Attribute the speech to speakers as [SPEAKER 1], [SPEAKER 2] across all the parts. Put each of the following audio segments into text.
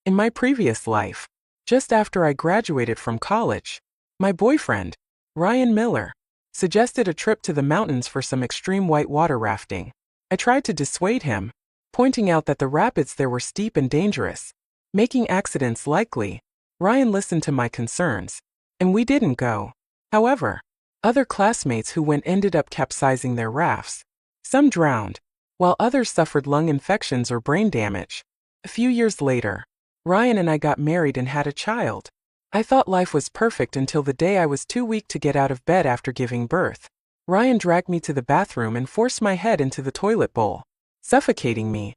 [SPEAKER 1] In my previous life, just after I graduated from college, my boyfriend, Ryan Miller, suggested a trip to the mountains for some extreme whitewater rafting. I tried to dissuade him, pointing out that the rapids there were steep and dangerous, making accidents likely. Ryan listened to my concerns, and we didn't go. However, other classmates who went ended up capsizing their rafts. Some drowned, while others suffered lung infections or brain damage. A few years later, Ryan and I got married and had a child. I thought life was perfect until the day I was too weak to get out of bed after giving birth. Ryan dragged me to the bathroom and forced my head into the toilet bowl, suffocating me.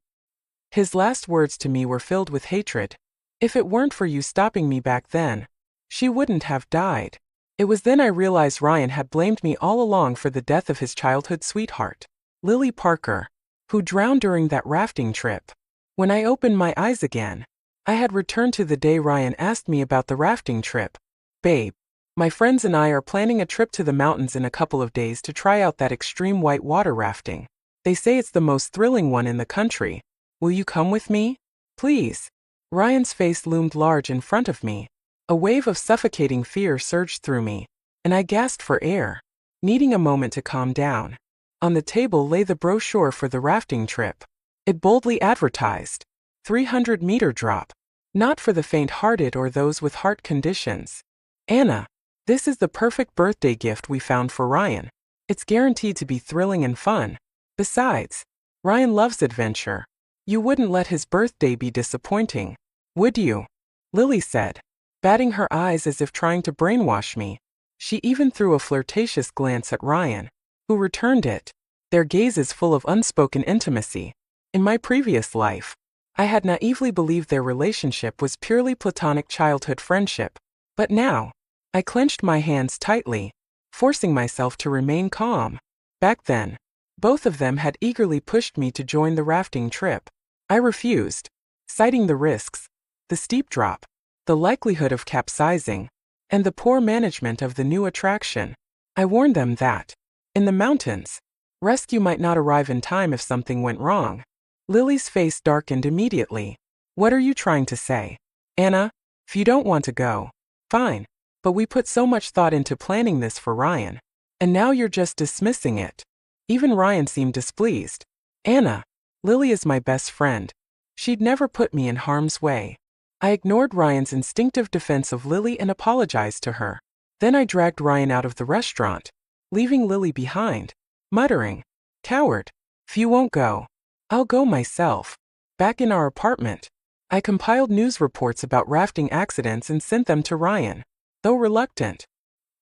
[SPEAKER 1] His last words to me were filled with hatred. "If it weren't for you stopping me back then, she wouldn't have died." It was then I realized Ryan had blamed me all along for the death of his childhood sweetheart, Lily Parker, who drowned during that rafting trip. When I opened my eyes again, I had returned to the day Ryan asked me about the rafting trip. "Babe, my friends and I are planning a trip to the mountains in a couple of days to try out that extreme white water rafting. They say it's the most thrilling one in the country. Will you come with me? Please?" Ryan's face loomed large in front of me. A wave of suffocating fear surged through me, and I gasped for air, needing a moment to calm down. On the table lay the brochure for the rafting trip. It boldly advertised, 300-meter drop, not for the faint-hearted or those with heart conditions. "Anna, this is the perfect birthday gift we found for Ryan. It's guaranteed to be thrilling and fun. Besides, Ryan loves adventure. You wouldn't let his birthday be disappointing, would you?" Lily said, batting her eyes as if trying to brainwash me. She even threw a flirtatious glance at Ryan, who returned it, their gazes full of unspoken intimacy. In my previous life, I had naively believed their relationship was purely platonic childhood friendship, but now, I clenched my hands tightly, forcing myself to remain calm. Back then, both of them had eagerly pushed me to join the rafting trip. I refused, citing the risks, the steep drop, the likelihood of capsizing, and the poor management of the new attraction. I warned them that, in the mountains, rescue might not arrive in time if something went wrong. Lily's face darkened immediately. "What are you trying to say? Anna, if you don't want to go, fine. But we put so much thought into planning this for Ryan, and now you're just dismissing it." Even Ryan seemed displeased. "Anna, Lily is my best friend. She'd never put me in harm's way." I ignored Ryan's instinctive defense of Lily and apologized to her. Then I dragged Ryan out of the restaurant, leaving Lily behind, muttering, "Coward, if you won't go, I'll go myself." Back in our apartment, I compiled news reports about rafting accidents and sent them to Ryan. Though reluctant,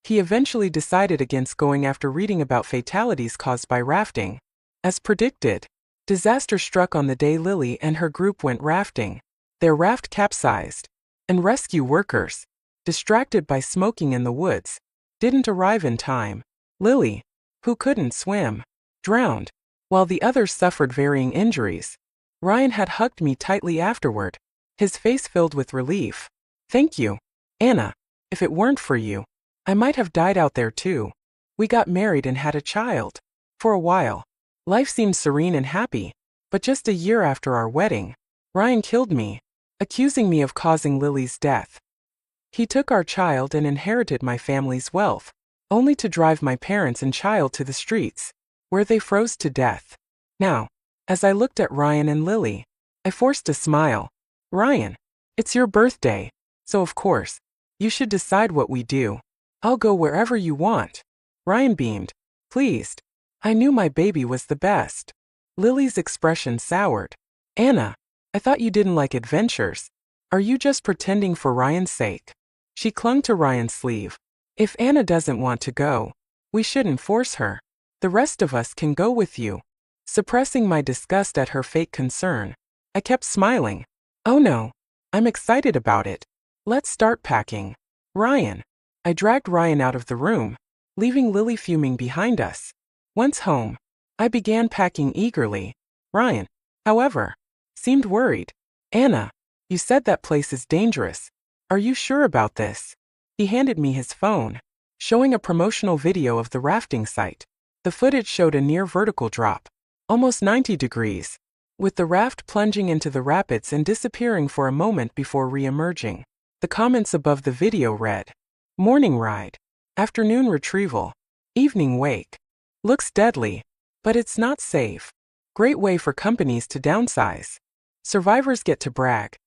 [SPEAKER 1] he eventually decided against going after reading about fatalities caused by rafting. As predicted, disaster struck on the day Lily and her group went rafting. Their raft capsized, and rescue workers, distracted by smoking in the woods, didn't arrive in time. Lily, who couldn't swim, drowned, while the others suffered varying injuries. Ryan had hugged me tightly afterward, his face filled with relief. "Thank you, Anna. If it weren't for you, I might have died out there too." We got married and had a child. For a while, life seemed serene and happy, but just a year after our wedding, Ryan killed me, accusing me of causing Lily's death. He took our child and inherited my family's wealth, only to drive my parents and child to the streets, where they froze to death. Now, as I looked at Ryan and Lily, I forced a smile. "Ryan, it's your birthday, so of course, you should decide what we do. I'll go wherever you want." Ryan beamed, pleased. I knew my baby was the best. Lily's expression soured. "Anna, I thought you didn't like adventures. Are you just pretending for Ryan's sake?" She clung to Ryan's sleeve. "If Anna doesn't want to go, we shouldn't force her. The rest of us can go with you." Suppressing my disgust at her fake concern, I kept smiling. "Oh no, I'm excited about it. Let's start packing." "Ryan." I dragged Ryan out of the room, leaving Lily fuming behind us. Once home, I began packing eagerly. Ryan, however, seemed worried. "Anna, you said that place is dangerous. Are you sure about this?" He handed me his phone, showing a promotional video of the rafting site. The footage showed a near vertical drop, almost 90 degrees, with the raft plunging into the rapids and disappearing for a moment before re-emerging. The comments above the video read, "Morning ride, afternoon retrieval, evening wake. Looks deadly, but it's not safe. Great way for companies to downsize. Survivors get to brag.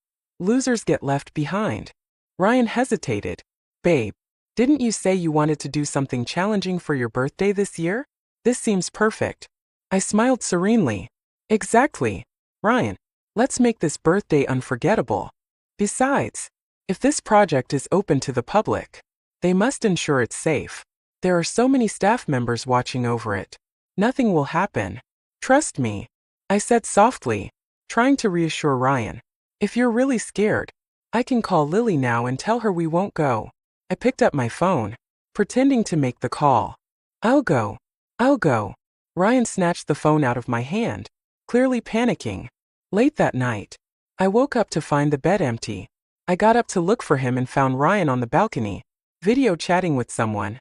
[SPEAKER 1] Losers get left behind." Ryan hesitated. "Babe, didn't you say you wanted to do something challenging for your birthday this year? This seems perfect." I smiled serenely. "Exactly, Ryan. Let's make this birthday unforgettable. Besides, if this project is open to the public, they must ensure it's safe. There are so many staff members watching over it. Nothing will happen. Trust me," I said softly, trying to reassure Ryan. "If you're really scared, I can call Lily now and tell her we won't go." I picked up my phone, pretending to make the call. I'll go. Ryan snatched the phone out of my hand, clearly panicking. Late that night, I woke up to find the bed empty. I got up to look for him and found Ryan on the balcony, video chatting with someone.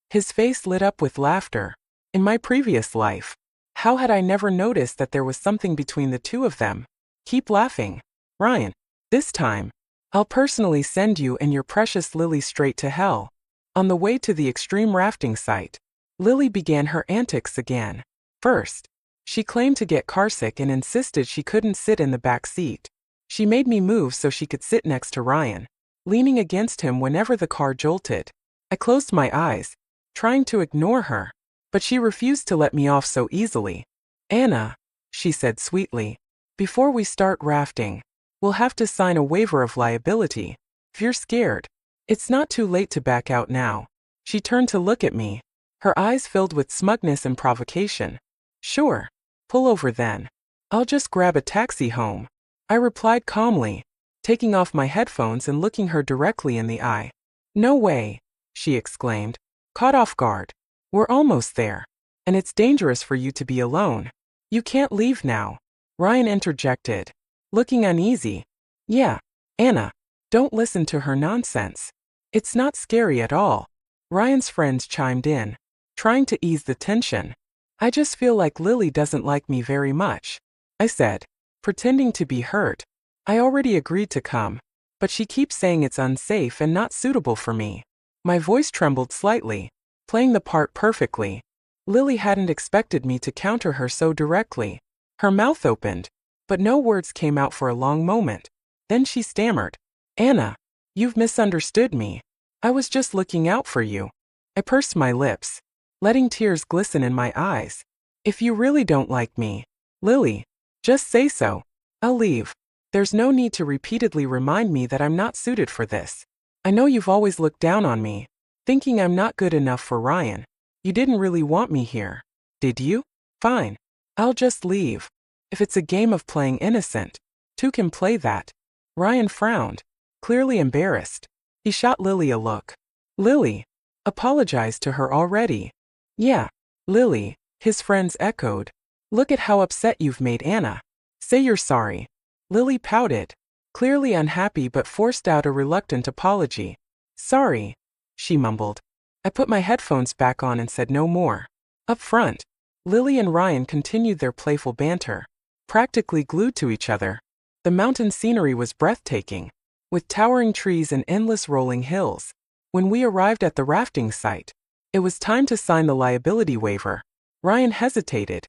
[SPEAKER 1] His face lit up with laughter. In my previous life, how had I never noticed that there was something between the two of them? "Keep laughing, Ryan. This time, I'll personally send you and your precious Lily straight to hell." On the way to the extreme rafting site, Lily began her antics again. First, she claimed to get carsick and insisted she couldn't sit in the back seat. She made me move so she could sit next to Ryan, leaning against him whenever the car jolted. I closed my eyes, trying to ignore her, but she refused to let me off so easily. "Anna," she said sweetly, "before we start rafting, we'll have to sign a waiver of liability. If you're scared, it's not too late to back out now." She turned to look at me, her eyes filled with smugness and provocation. "Sure. Pull over then. I'll just grab a taxi home," I replied calmly, taking off my headphones and looking her directly in the eye. "No way," she exclaimed, caught off guard. "We're almost there. And it's dangerous for you to be alone. You can't leave now," Ryan interjected, looking uneasy. "Yeah, Anna, don't listen to her nonsense. It's not scary at all," Ryan's friends chimed in, trying to ease the tension. "I just feel like Lily doesn't like me very much," I said, pretending to be hurt. "I already agreed to come, but she keeps saying it's unsafe and not suitable for me." My voice trembled slightly, playing the part perfectly. Lily hadn't expected me to counter her so directly. Her mouth opened, but no words came out for a long moment. Then she stammered, "Anna, you've misunderstood me. I was just looking out for you." I pursed my lips, letting tears glisten in my eyes. "If you really don't like me, Lily, just say so. I'll leave. There's no need to repeatedly remind me that I'm not suited for this. I know you've always looked down on me, thinking I'm not good enough for Ryan. You didn't really want me here, did you? Fine. I'll just leave. If it's a game of playing innocent, two can play that." Ryan frowned, clearly embarrassed. He shot Lily a look. "Lily, apologize to her already." "Yeah, Lily," his friends echoed. "Look at how upset you've made Anna. Say you're sorry." Lily pouted, clearly unhappy but forced out a reluctant apology. "Sorry," she mumbled. I put my headphones back on and said no more. Up front, Lily and Ryan continued their playful banter, practically glued to each other. The mountain scenery was breathtaking, with towering trees and endless rolling hills. When we arrived at the rafting site, it was time to sign the liability waiver. Ryan hesitated,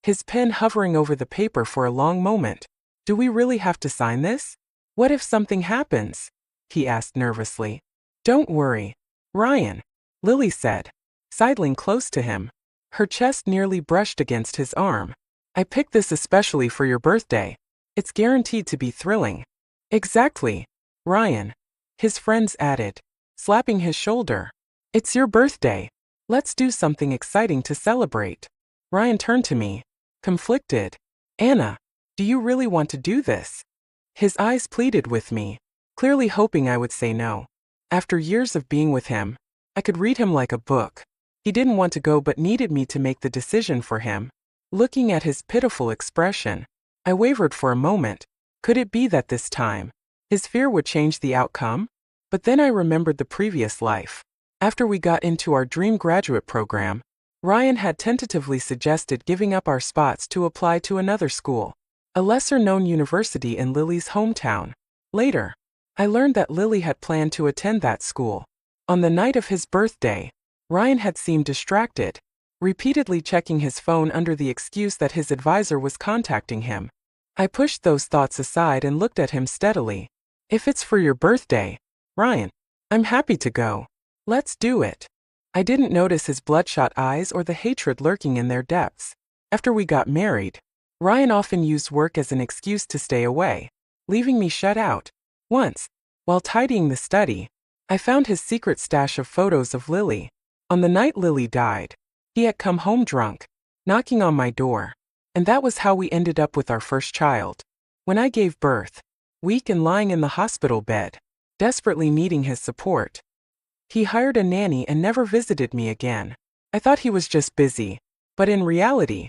[SPEAKER 1] his pen hovering over the paper for a long moment. "Do we really have to sign this? What if something happens?" he asked nervously. "Don't worry, Ryan," Lily said, sidling close to him. Her chest nearly brushed against his arm. "I picked this especially for your birthday. It's guaranteed to be thrilling." "Exactly, Ryan," his friends added, slapping his shoulder. "It's your birthday. Let's do something exciting to celebrate." Ryan turned to me, conflicted. "Anna, do you really want to do this?" His eyes pleaded with me, clearly hoping I would say no. After years of being with him, I could read him like a book. He didn't want to go but needed me to make the decision for him. Looking at his pitiful expression, I wavered for a moment. Could it be that this time, his fear would change the outcome? But then I remembered the previous life. After we got into our dream graduate program, Ryan had tentatively suggested giving up our spots to apply to another school. a lesser-known university in Lily's hometown. Later, I learned that Lily had planned to attend that school. On the night of his birthday, Ryan had seemed distracted, repeatedly checking his phone under the excuse that his advisor was contacting him. I pushed those thoughts aside and looked at him steadily. If it's for your birthday, Ryan, I'm happy to go. Let's do it. I didn't notice his bloodshot eyes or the hatred lurking in their depths. After we got married, Ryan often used work as an excuse to stay away, leaving me shut out. Once, while tidying the study, I found his secret stash of photos of Lily. On the night Lily died, he had come home drunk, knocking on my door. And that was how we ended up with our first child. When I gave birth, weak and lying in the hospital bed, desperately needing his support, he hired a nanny and never visited me again. I thought he was just busy, but in reality,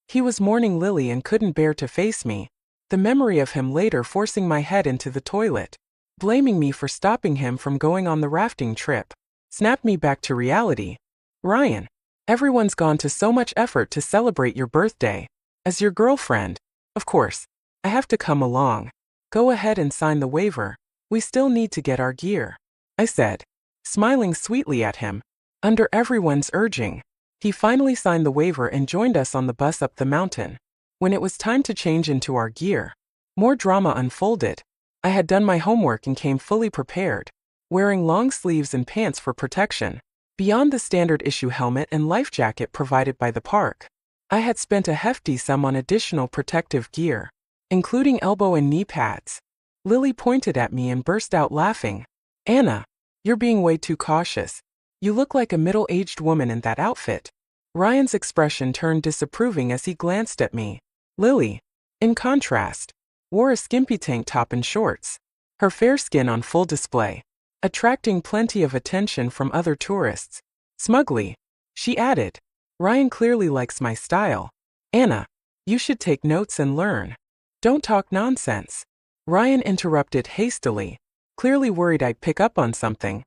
[SPEAKER 1] he was mourning Lily and couldn't bear to face me. The memory of him later forcing my head into the toilet, blaming me for stopping him from going on the rafting trip, snapped me back to reality. Ryan, everyone's gone to so much effort to celebrate your birthday. As your girlfriend, of course, I have to come along. Go ahead and sign the waiver. We still need to get our gear, I said, smiling sweetly at him. Under everyone's urging, he finally signed the waiver and joined us on the bus up the mountain. When it was time to change into our gear, more drama unfolded. I had done my homework and came fully prepared, wearing long sleeves and pants for protection. Beyond the standard issue helmet and life jacket provided by the park, I had spent a hefty sum on additional protective gear, including elbow and knee pads. Lily pointed at me and burst out laughing. Anna, you're being way too cautious. You look like a middle-aged woman in that outfit. Ryan's expression turned disapproving as he glanced at me. Lily, in contrast, wore a skimpy tank top and shorts, her fair skin on full display, attracting plenty of attention from other tourists. Smugly, she added, Ryan clearly likes my style. Anna, you should take notes and learn. Don't talk nonsense. Ryan interrupted hastily, clearly worried I'd pick up on something.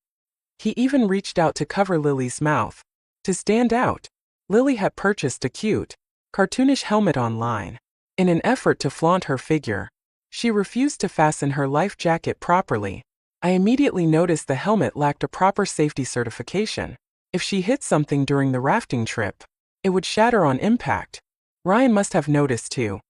[SPEAKER 1] He even reached out to cover Lily's mouth. To stand out, Lily had purchased a cute, cartoonish helmet online. In an effort to flaunt her figure, she refused to fasten her life jacket properly. I immediately noticed the helmet lacked a proper safety certification. If she hit something during the rafting trip, it would shatter on impact. Ryan must have noticed too.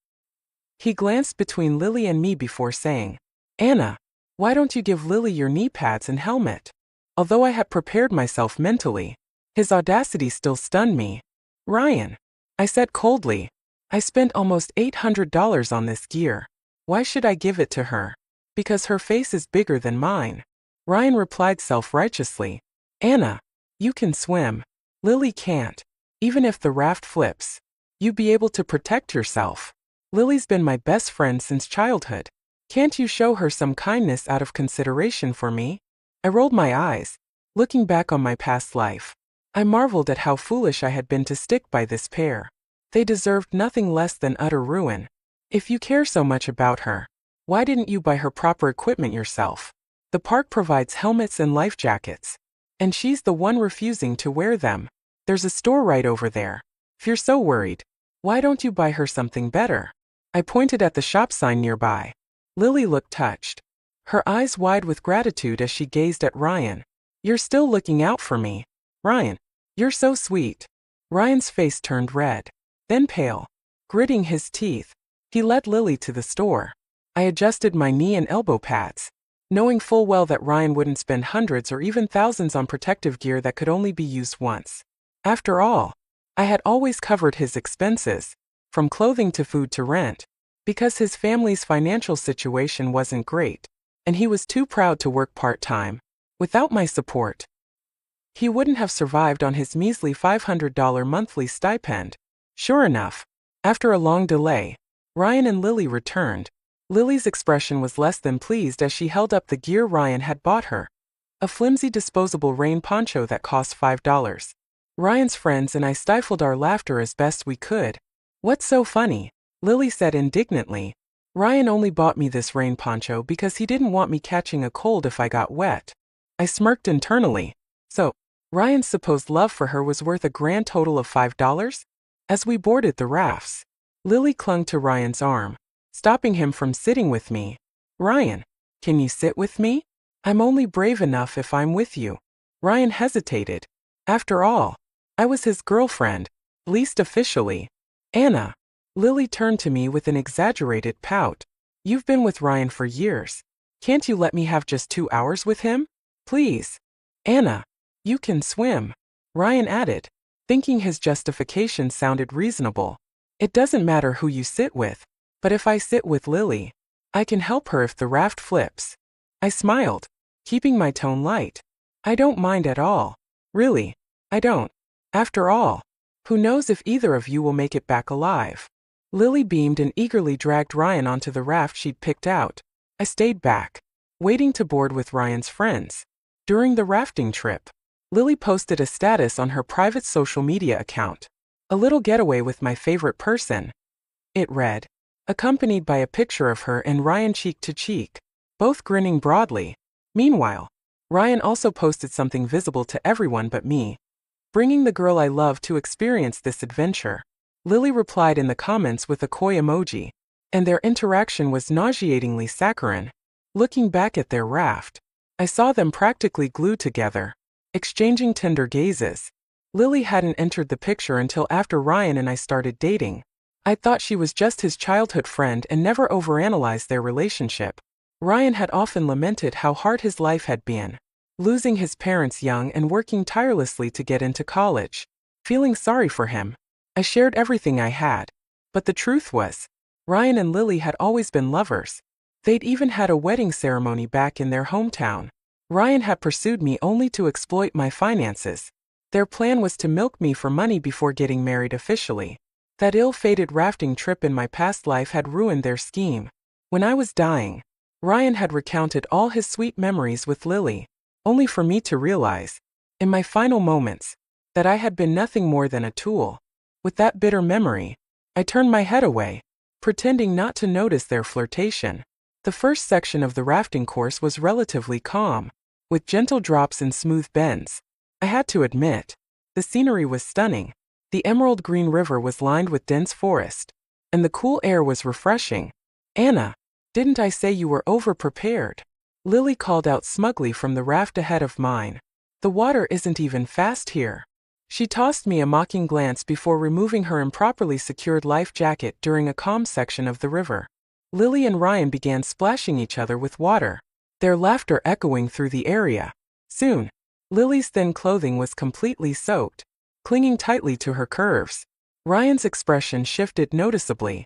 [SPEAKER 1] He glanced between Lily and me before saying, Anna, why don't you give Lily your knee pads and helmet? Although I had prepared myself mentally, his audacity still stunned me. Ryan, I said coldly, I spent almost $800 on this gear. Why should I give it to her? Because her face is bigger than mine. Ryan replied self-righteously. Anna, you can swim. Lily can't. Even if the raft flips, you'd be able to protect yourself. Lily's been my best friend since childhood. Can't you show her some kindness out of consideration for me? I rolled my eyes, looking back on my past life. I marveled at how foolish I had been to stick by this pair. They deserved nothing less than utter ruin. If you care so much about her, why didn't you buy her proper equipment yourself? The park provides helmets and life jackets, and she's the one refusing to wear them. There's a store right over there. If you're so worried, why don't you buy her something better? I pointed at the shop sign nearby. Lily looked touched, her eyes wide with gratitude as she gazed at Ryan. You're still looking out for me. Ryan, you're so sweet. Ryan's face turned red, then pale. Gritting his teeth, he led Lily to the store. I adjusted my knee and elbow pads, knowing full well that Ryan wouldn't spend hundreds or even thousands on protective gear that could only be used once. After all, I had always covered his expenses, from clothing to food to rent, because his family's financial situation wasn't great, and he was too proud to work part-time. Without my support, he wouldn't have survived on his measly $500 monthly stipend. Sure enough, after a long delay, Ryan and Lily returned. Lily's expression was less than pleased as she held up the gear Ryan had bought her. A flimsy disposable rain poncho that cost $5. Ryan's friends and I stifled our laughter as best we could. What's so funny? Lily said indignantly. Ryan only bought me this rain poncho because he didn't want me catching a cold if I got wet. I smirked internally. So, Ryan's supposed love for her was worth a grand total of $5? As we boarded the rafts, Lily clung to Ryan's arm, stopping him from sitting with me. Ryan, can you sit with me? I'm only brave enough if I'm with you. Ryan hesitated. After all, I was his girlfriend, least officially. Anna. Lily turned to me with an exaggerated pout. You've been with Ryan for years. Can't you let me have just 2 hours with him? Please. Anna. You can swim. Ryan added, thinking his justification sounded reasonable. It doesn't matter who you sit with, but if I sit with Lily, I can help her if the raft flips. I smiled, keeping my tone light. I don't mind at all. Really, I don't. After all, who knows if either of you will make it back alive? Lily beamed and eagerly dragged Ryan onto the raft she'd picked out. I stayed back, waiting to board with Ryan's friends. During the rafting trip, Lily posted a status on her private social media account. A little getaway with my favorite person. It read, accompanied by a picture of her and Ryan cheek to cheek, both grinning broadly. Meanwhile, Ryan also posted something visible to everyone but me, bringing the girl I love to experience this adventure. Lily replied in the comments with a koi emoji, and their interaction was nauseatingly saccharine. Looking back at their raft, I saw them practically glued together, exchanging tender gazes. Lily hadn't entered the picture until after Ryan and I started dating. I thought she was just his childhood friend and never overanalyzed their relationship. Ryan had often lamented how hard his life had been, losing his parents young and working tirelessly to get into college. Feeling sorry for him, I shared everything I had. But the truth was, Ryan and Lily had always been lovers. They'd even had a wedding ceremony back in their hometown. Ryan had pursued me only to exploit my finances. Their plan was to milk me for money before getting married officially. That ill-fated rafting trip in my past life had ruined their scheme. When I was dying, Ryan had recounted all his sweet memories with Lily, only for me to realize, in my final moments, that I had been nothing more than a tool. With that bitter memory, I turned my head away, pretending not to notice their flirtation. The first section of the rafting course was relatively calm, with gentle drops and smooth bends. I had to admit, the scenery was stunning. The emerald green river was lined with dense forest, and the cool air was refreshing. Anna, didn't I say you were over-prepared? Lily called out smugly from the raft ahead of mine. The water isn't even fast here. She tossed me a mocking glance before removing her improperly secured life jacket during a calm section of the river. Lily and Ryan began splashing each other with water, their laughter echoing through the area. Soon, Lily's thin clothing was completely soaked, clinging tightly to her curves. Ryan's expression shifted noticeably.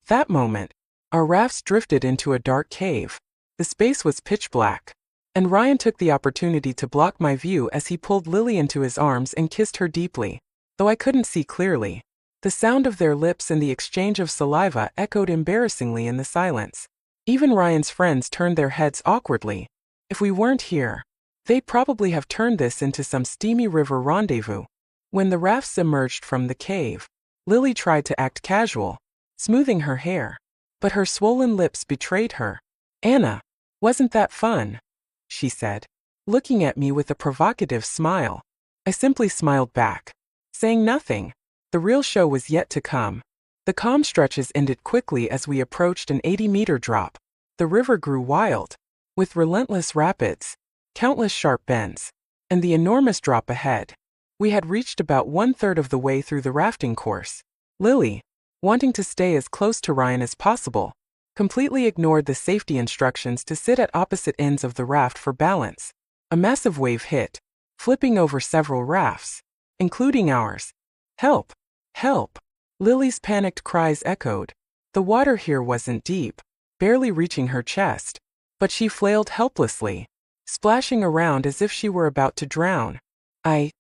[SPEAKER 1] That moment, our rafts drifted into a dark cave. The space was pitch black, and Ryan took the opportunity to block my view as he pulled Lily into his arms and kissed her deeply. Though I couldn't see clearly, the sound of their lips and the exchange of saliva echoed embarrassingly in the silence. Even Ryan's friends turned their heads awkwardly. If we weren't here, they'd probably have turned this into some steamy river rendezvous. When the rafts emerged from the cave, Lily tried to act casual, smoothing her hair, but her swollen lips betrayed her. Anna, wasn't that fun? She said, looking at me with a provocative smile. I simply smiled back, saying nothing. The real show was yet to come. The calm stretches ended quickly as we approached an 80-meter drop. The river grew wild, with relentless rapids, countless sharp bends, and the enormous drop ahead. We had reached about 1/3 of the way through the rafting course. Lily, wanting to stay as close to Ryan as possible, completely ignored the safety instructions to sit at opposite ends of the raft for balance. A massive wave hit, flipping over several rafts, including ours. Help! Help! Lily's panicked cries echoed. The water here wasn't deep, barely reaching her chest, but she flailed helplessly, splashing around as if she were about to drown. I,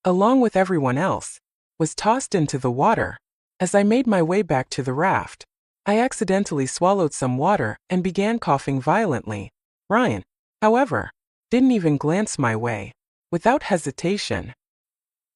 [SPEAKER 1] along with everyone else, was tossed into the water. As I made my way back to the raft, I accidentally swallowed some water and began coughing violently. Ryan, however, didn't even glance my way. Without hesitation,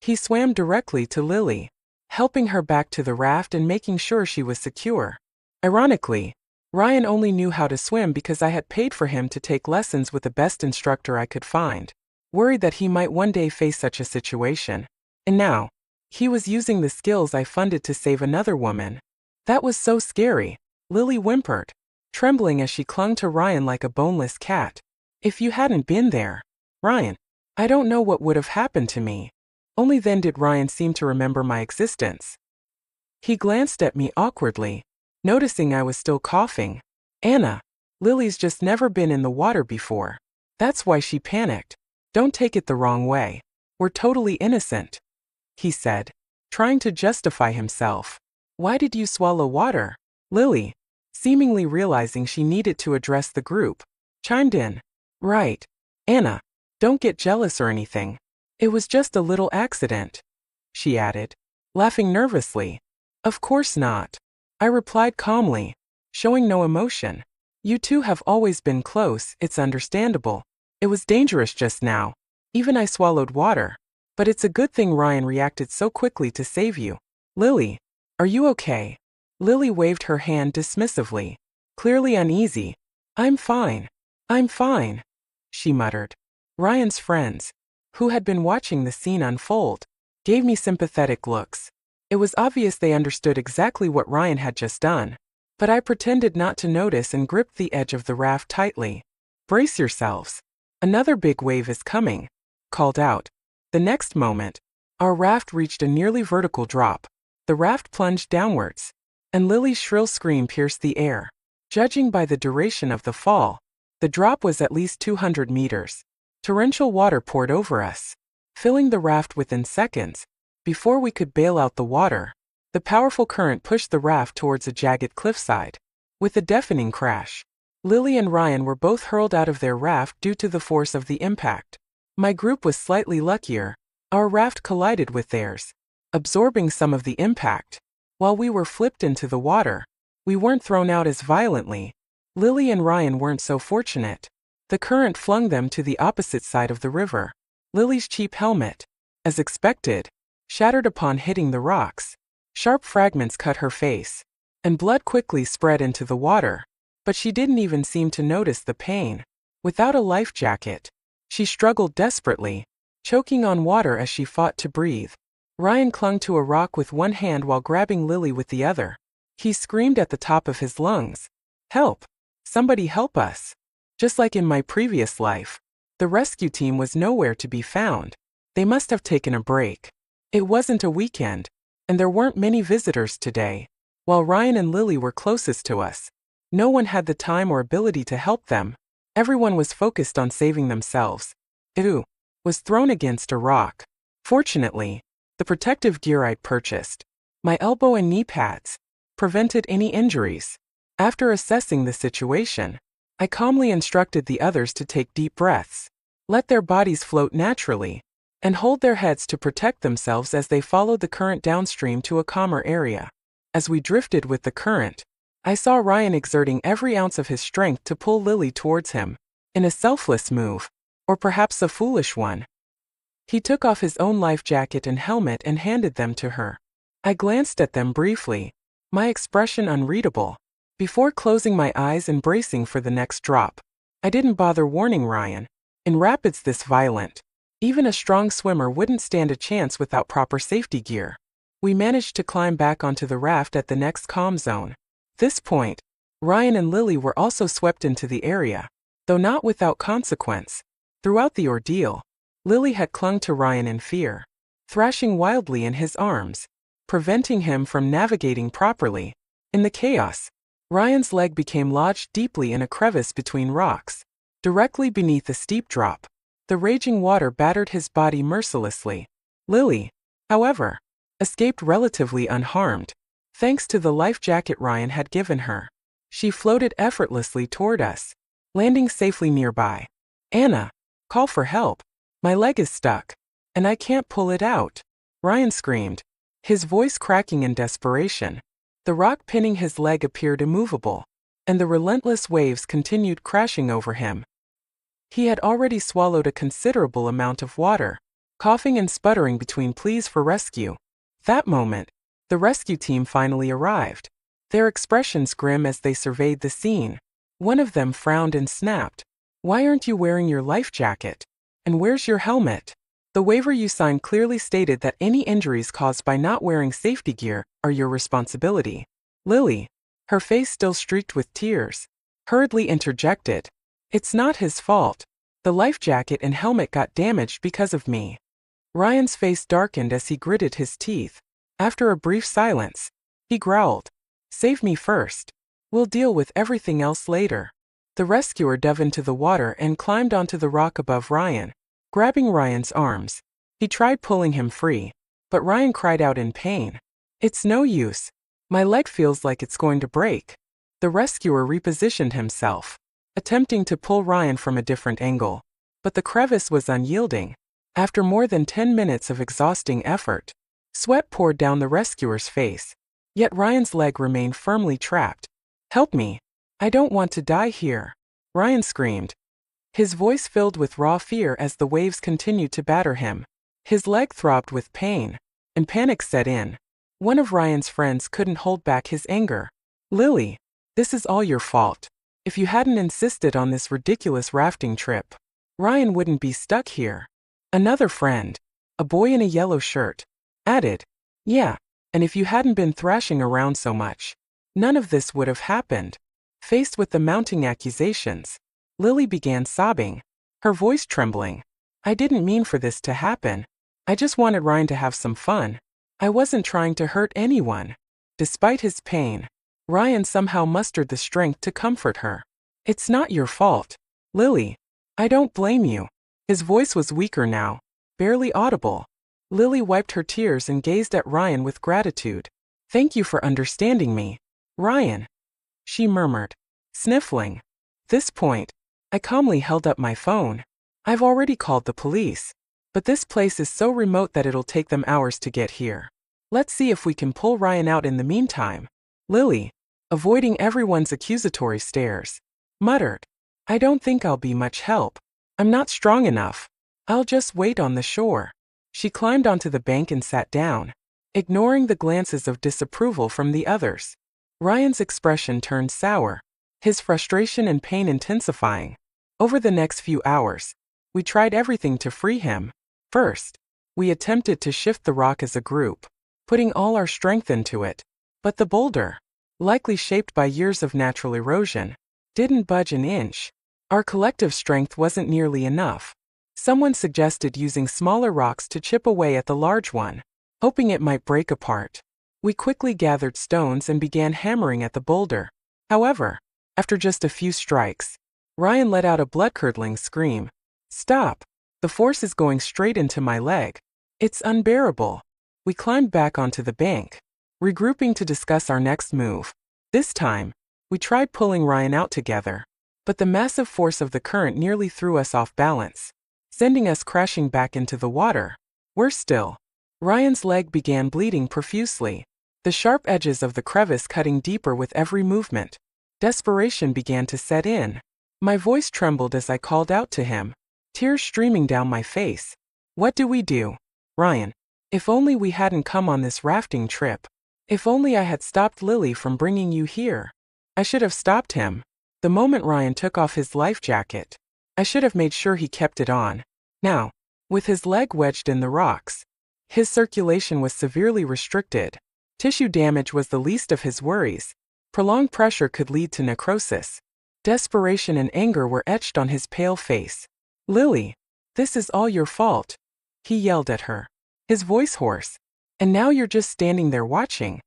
[SPEAKER 1] he swam directly to Lily, helping her back to the raft and making sure she was secure. Ironically, Ryan only knew how to swim because I had paid for him to take lessons with the best instructor I could find, worried that he might one day face such a situation. And now, he was using the skills I funded to save another woman. That was so scary. Lily whimpered, trembling as she clung to Ryan like a boneless cat. If you hadn't been there, Ryan, I don't know what would have happened to me. Only then did Ryan seem to remember my existence. He glanced at me awkwardly, noticing I was still coughing. Anna, Lily's just never been in the water before. That's why she panicked. Don't take it the wrong way. We're totally innocent, he said, trying to justify himself. Why did you swallow water? Lily, seemingly realizing she needed to address the group, chimed in. Right. Anna, don't get jealous or anything. It was just a little accident, she added, laughing nervously. Of course not, I replied calmly, showing no emotion. You two have always been close, it's understandable. It was dangerous just now. Even I swallowed water. But it's a good thing Ryan reacted so quickly to save you. Lily, are you okay? Lily waved her hand dismissively, clearly uneasy. I'm fine, she muttered. Ryan's friends, who had been watching the scene unfold, gave me sympathetic looks. It was obvious they understood exactly what Ryan had just done, but I pretended not to notice and gripped the edge of the raft tightly. Brace yourselves. Another big wave is coming, called out. The next moment, our raft reached a nearly vertical drop. The raft plunged downwards, and Lily's shrill scream pierced the air. Judging by the duration of the fall, the drop was at least 200 meters. Torrential water poured over us, filling the raft within seconds. Before we could bail out the water, the powerful current pushed the raft towards a jagged cliffside. With a deafening crash, Lily and Ryan were both hurled out of their raft due to the force of the impact. My group was slightly luckier. Our raft collided with theirs, absorbing some of the impact. While we were flipped into the water, we weren't thrown out as violently. Lily and Ryan weren't so fortunate. The current flung them to the opposite side of the river. Lily's cheap helmet, as expected, shattered upon hitting the rocks. Sharp fragments cut her face, and blood quickly spread into the water, but she didn't even seem to notice the pain. Without a life jacket, she struggled desperately, choking on water as she fought to breathe. Ryan clung to a rock with one hand while grabbing Lily with the other. He screamed at the top of his lungs, "Help! Somebody help us!" Just like in my previous life, the rescue team was nowhere to be found. They must have taken a break. It wasn't a weekend, and there weren't many visitors today. While Ryan and Lily were closest to us, no one had the time or ability to help them. Everyone was focused on saving themselves. Ew, was thrown against a rock. Fortunately, the protective gear I'd purchased, my elbow and knee pads, prevented any injuries. After assessing the situation, I calmly instructed the others to take deep breaths, let their bodies float naturally, and hold their heads to protect themselves as they followed the current downstream to a calmer area. As we drifted with the current, I saw Ryan exerting every ounce of his strength to pull Lily towards him, in a selfless move, or perhaps a foolish one. He took off his own life jacket and helmet and handed them to her. I glanced at them briefly, my expression unreadable, before closing my eyes and bracing for the next drop. I didn't bother warning Ryan. In rapids this violent, even a strong swimmer wouldn't stand a chance without proper safety gear. We managed to climb back onto the raft at the next calm zone. This point, Ryan and Lily were also swept into the area, though not without consequence. Throughout the ordeal, Lily had clung to Ryan in fear, thrashing wildly in his arms, preventing him from navigating properly. In the chaos, Ryan's leg became lodged deeply in a crevice between rocks, directly beneath a steep drop. The raging water battered his body mercilessly. Lily, however, escaped relatively unharmed, thanks to the life jacket Ryan had given her. She floated effortlessly toward us, landing safely nearby. Anna, call for help. My leg is stuck, and I can't pull it out, Ryan screamed, his voice cracking in desperation. The rock pinning his leg appeared immovable, and the relentless waves continued crashing over him. He had already swallowed a considerable amount of water, coughing and sputtering between pleas for rescue. That moment, the rescue team finally arrived, their expressions grim as they surveyed the scene. One of them frowned and snapped, "Why aren't you wearing your life jacket? And where's your helmet?" The waiver you signed clearly stated that any injuries caused by not wearing safety gear are your responsibility. Lily, her face still streaked with tears, hurriedly interjected, "It's not his fault. The life jacket and helmet got damaged because of me." Ryan's face darkened as he gritted his teeth. After a brief silence, he growled, "Save me first. We'll deal with everything else later." The rescuer dove into the water and climbed onto the rock above Ryan, grabbing Ryan's arms. He tried pulling him free, but Ryan cried out in pain, "It's no use. My leg feels like it's going to break." The rescuer repositioned himself, attempting to pull Ryan from a different angle, but the crevice was unyielding. After more than 10 minutes of exhausting effort, sweat poured down the rescuer's face, yet Ryan's leg remained firmly trapped. "Help me. I don't want to die here," Ryan screamed, his voice filled with raw fear as the waves continued to batter him. His leg throbbed with pain, and panic set in. One of Ryan's friends couldn't hold back his anger. "Lily, this is all your fault. If you hadn't insisted on this ridiculous rafting trip, Ryan wouldn't be stuck here." Another friend, a boy in a yellow shirt, added, "Yeah, and if you hadn't been thrashing around so much, none of this would have happened." Faced with the mounting accusations, Lily began sobbing, her voice trembling. "I didn't mean for this to happen. I just wanted Ryan to have some fun. I wasn't trying to hurt anyone." Despite his pain, Ryan somehow mustered the strength to comfort her. "It's not your fault, Lily. I don't blame you." His voice was weaker now, barely audible. Lily wiped her tears and gazed at Ryan with gratitude. "Thank you for understanding me, Ryan," she murmured, sniffling. At this point, I calmly held up my phone. "I've already called the police, but this place is so remote that it'll take them hours to get here. Let's see if we can pull Ryan out in the meantime." Lily, avoiding everyone's accusatory stares, muttered, "I don't think I'll be much help. I'm not strong enough. I'll just wait on the shore." She climbed onto the bank and sat down, ignoring the glances of disapproval from the others. Ryan's expression turned sour, his frustration and pain intensifying. Over the next few hours, we tried everything to free him. First, we attempted to shift the rock as a group, putting all our strength into it. But the boulder, likely shaped by years of natural erosion, didn't budge an inch. Our collective strength wasn't nearly enough. Someone suggested using smaller rocks to chip away at the large one, hoping it might break apart. We quickly gathered stones and began hammering at the boulder. However, after just a few strikes, Ryan let out a blood-curdling scream. "Stop! The force is going straight into my leg. It's unbearable." We climbed back onto the bank, regrouping to discuss our next move. This time, we tried pulling Ryan out together, but the massive force of the current nearly threw us off balance, sending us crashing back into the water. Worse still, Ryan's leg began bleeding profusely, the sharp edges of the crevice cutting deeper with every movement. Desperation began to set in. My voice trembled as I called out to him, tears streaming down my face. "What do we do, Ryan? If only we hadn't come on this rafting trip. If only I had stopped Lily from bringing you here. I should have stopped him. The moment Ryan took off his life jacket, I should have made sure he kept it on. Now, with his leg wedged in the rocks, his circulation was severely restricted. Tissue damage was the least of his worries. Prolonged pressure could lead to necrosis. Desperation and anger were etched on his pale face. "Lily, this is all your fault," he yelled at her, his voice hoarse. "And now you're just standing there watching."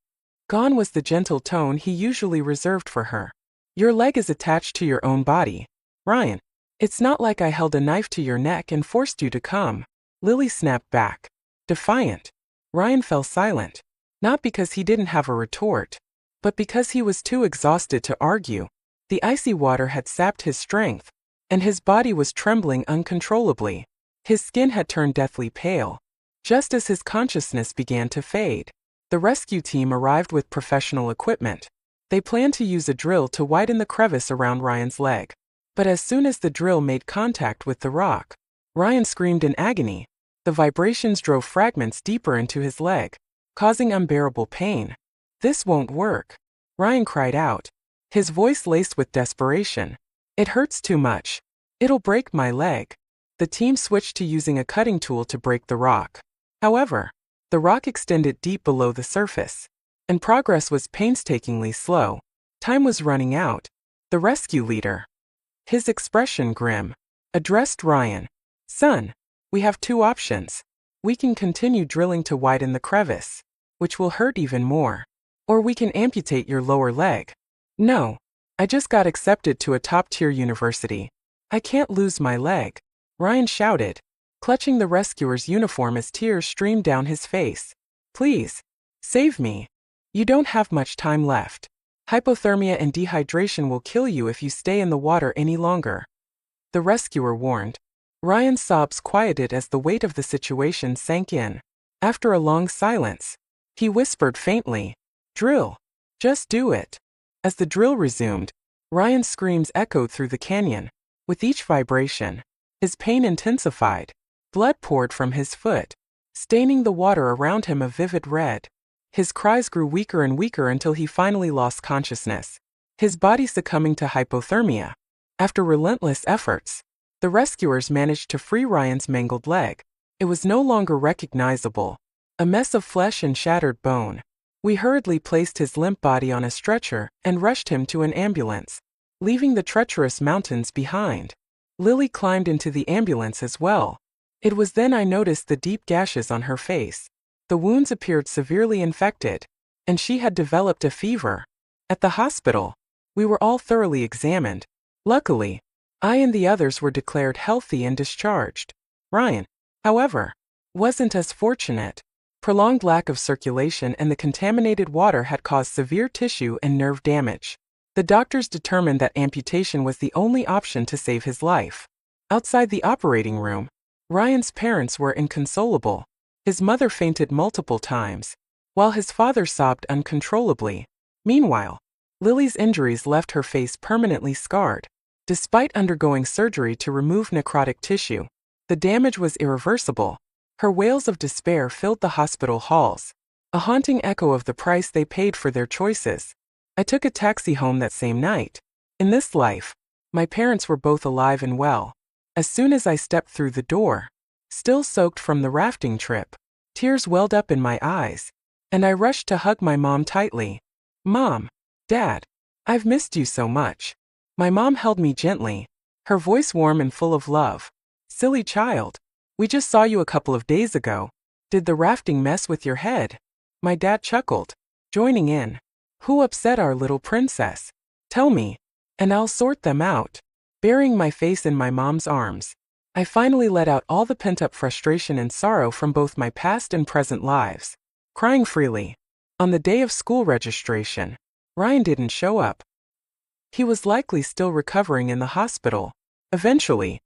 [SPEAKER 1] Gone was the gentle tone he usually reserved for her. "Your leg is attached to your own body, Ryan. It's not like I held a knife to your neck and forced you to come." Lily snapped back, defiant. Ryan fell silent, not because he didn't have a retort, but because he was too exhausted to argue. The icy water had sapped his strength, and his body was trembling uncontrollably. His skin had turned deathly pale. Just as his consciousness began to fade, the rescue team arrived with professional equipment. They planned to use a drill to widen the crevice around Ryan's leg. But as soon as the drill made contact with the rock, Ryan screamed in agony. The vibrations drove fragments deeper into his leg, causing unbearable pain. "This won't work," Ryan cried out, his voice laced with desperation. "It hurts too much. It'll break my leg." The team switched to using a cutting tool to break the rock. However, the rock extended deep below the surface, and progress was painstakingly slow. Time was running out. The rescue leader, his expression grim, addressed Ryan. Son, we have two options. We can continue drilling to widen the crevice, which will hurt even more. Or we can amputate your lower leg. No, I just got accepted to a top-tier university. I can't lose my leg, Ryan shouted, clutching the rescuer's uniform as tears streamed down his face. Please, save me. You don't have much time left. Hypothermia and dehydration will kill you if you stay in the water any longer, the rescuer warned. Ryan's sobs quieted as the weight of the situation sank in. After a long silence, he whispered faintly, "Drill. Just do it." As the drill resumed, Ryan's screams echoed through the canyon. With each vibration, his pain intensified. Blood poured from his foot, staining the water around him a vivid red. His cries grew weaker and weaker until he finally lost consciousness, his body succumbing to hypothermia. After relentless efforts, the rescuers managed to free Ryan's mangled leg. It was no longer recognizable, a mess of flesh and shattered bone. We hurriedly placed his limp body on a stretcher and rushed him to an ambulance, leaving the treacherous mountains behind. Lily climbed into the ambulance as well. It was then I noticed the deep gashes on her face. The wounds appeared severely infected, and she had developed a fever. At the hospital, we were all thoroughly examined. Luckily, I and the others were declared healthy and discharged. Ryan, however, wasn't as fortunate. Prolonged lack of circulation and the contaminated water had caused severe tissue and nerve damage. The doctors determined that amputation was the only option to save his life. Outside the operating room, Ryan's parents were inconsolable. His mother fainted multiple times, while his father sobbed uncontrollably. Meanwhile, Lily's injuries left her face permanently scarred. Despite undergoing surgery to remove necrotic tissue, the damage was irreversible. Her wails of despair filled the hospital halls, a haunting echo of the price they paid for their choices. I took a taxi home that same night. In this life, my parents were both alive and well. As soon as I stepped through the door, still soaked from the rafting trip, tears welled up in my eyes, and I rushed to hug my mom tightly. "Mom, Dad, I've missed you so much." My mom held me gently, her voice warm and full of love. "Silly child, we just saw you a couple of days ago. Did the rafting mess with your head?" My dad chuckled, joining in. "Who upset our little princess? Tell me, and I'll sort them out." Burying my face in my mom's arms, I finally let out all the pent-up frustration and sorrow from both my past and present lives, crying freely. On the day of school registration, Ryan didn't show up. He was likely still recovering in the hospital. Eventually,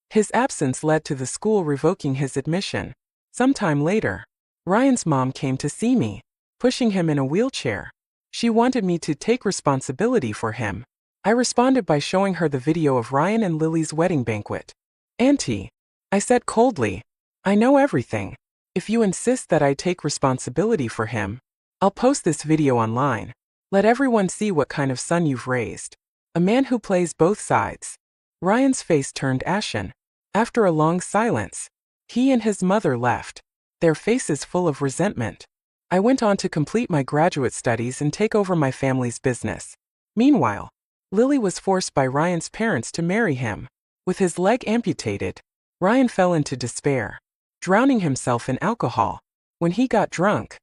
[SPEAKER 1] his absence led to the school revoking his admission. Sometime later, Ryan's mom came to see me, pushing him in a wheelchair. She wanted me to take responsibility for him. I responded by showing her the video of Ryan and Lily's wedding banquet. "Auntie," I said coldly, "I know everything. If you insist that I take responsibility for him, I'll post this video online. Let everyone see what kind of son you've raised. A man who plays both sides." Ryan's face turned ashen. After a long silence, he and his mother left, their faces full of resentment. I went on to complete my graduate studies and take over my family's business. Meanwhile, Lily was forced by Ryan's parents to marry him. With his leg amputated, Ryan fell into despair, drowning himself in alcohol. When he got drunk,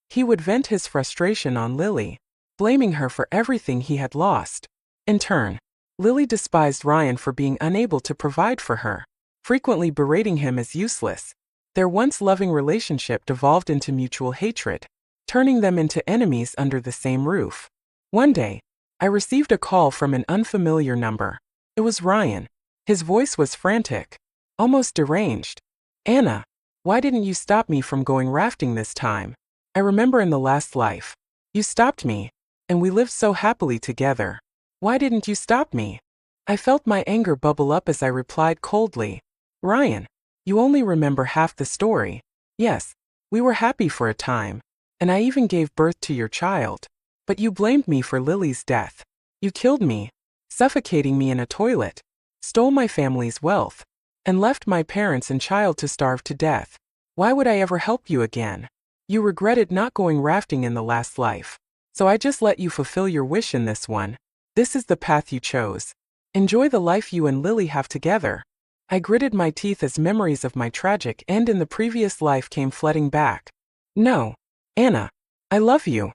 [SPEAKER 1] he would vent his frustration on Lily, blaming her for everything he had lost. In turn, Lily despised Ryan for being unable to provide for her, frequently berating him as useless. Their once loving relationship devolved into mutual hatred, turning them into enemies under the same roof. One day, I received a call from an unfamiliar number. It was Ryan. His voice was frantic, almost deranged. "Anna, why didn't you stop me from going rafting this time? I remember in the last life, you stopped me, and we lived so happily together. Why didn't you stop me?" I felt my anger bubble up as I replied coldly, "Ryan, you only remember half the story. Yes, we were happy for a time, and I even gave birth to your child. But you blamed me for Lily's death. You killed me, suffocating me in a toilet, stole my family's wealth, and left my parents and child to starve to death. Why would I ever help you again? You regretted not going rafting in the last life. So I just let you fulfill your wish in this one. This is the path you chose. Enjoy the life you and Lily have together. I gritted my teeth as memories of my tragic end in the previous life came flooding back. No, Anna, I love you.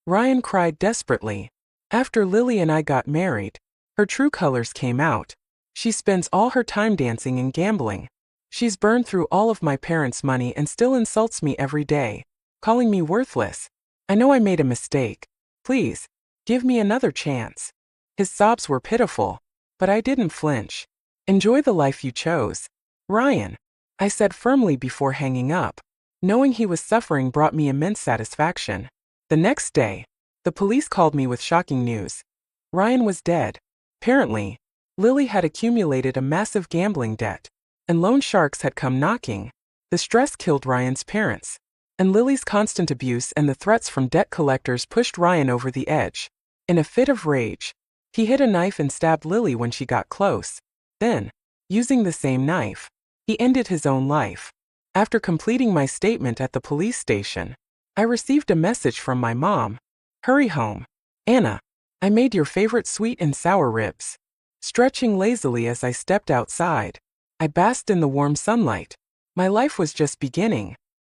[SPEAKER 1] Ryan cried desperately. After Lily and I got married, her true colors came out. She spends all her time dancing and gambling. She's burned through all of my parents' money and still insults me every day, calling me worthless. I know I made a mistake. Please, give me another chance. His sobs were pitiful, but I didn't flinch. Enjoy the life you chose, Ryan, I said firmly before hanging up. Knowing he was suffering brought me immense satisfaction. The next day, the police called me with shocking news. Ryan was dead. Apparently, Lily had accumulated a massive gambling debt, and loan sharks had come knocking. The stress killed Ryan's parents, and Lily's constant abuse and the threats from debt collectors pushed Ryan over the edge. In a fit of rage, he hid a knife and stabbed Lily when she got close. Then, using the same knife, he ended his own life. After completing my statement at the police station, I received a message from my mom. Hurry home. Anna, I made your favorite sweet and sour ribs. Stretching lazily as I stepped outside, I basked in the warm sunlight. My life was just beginning.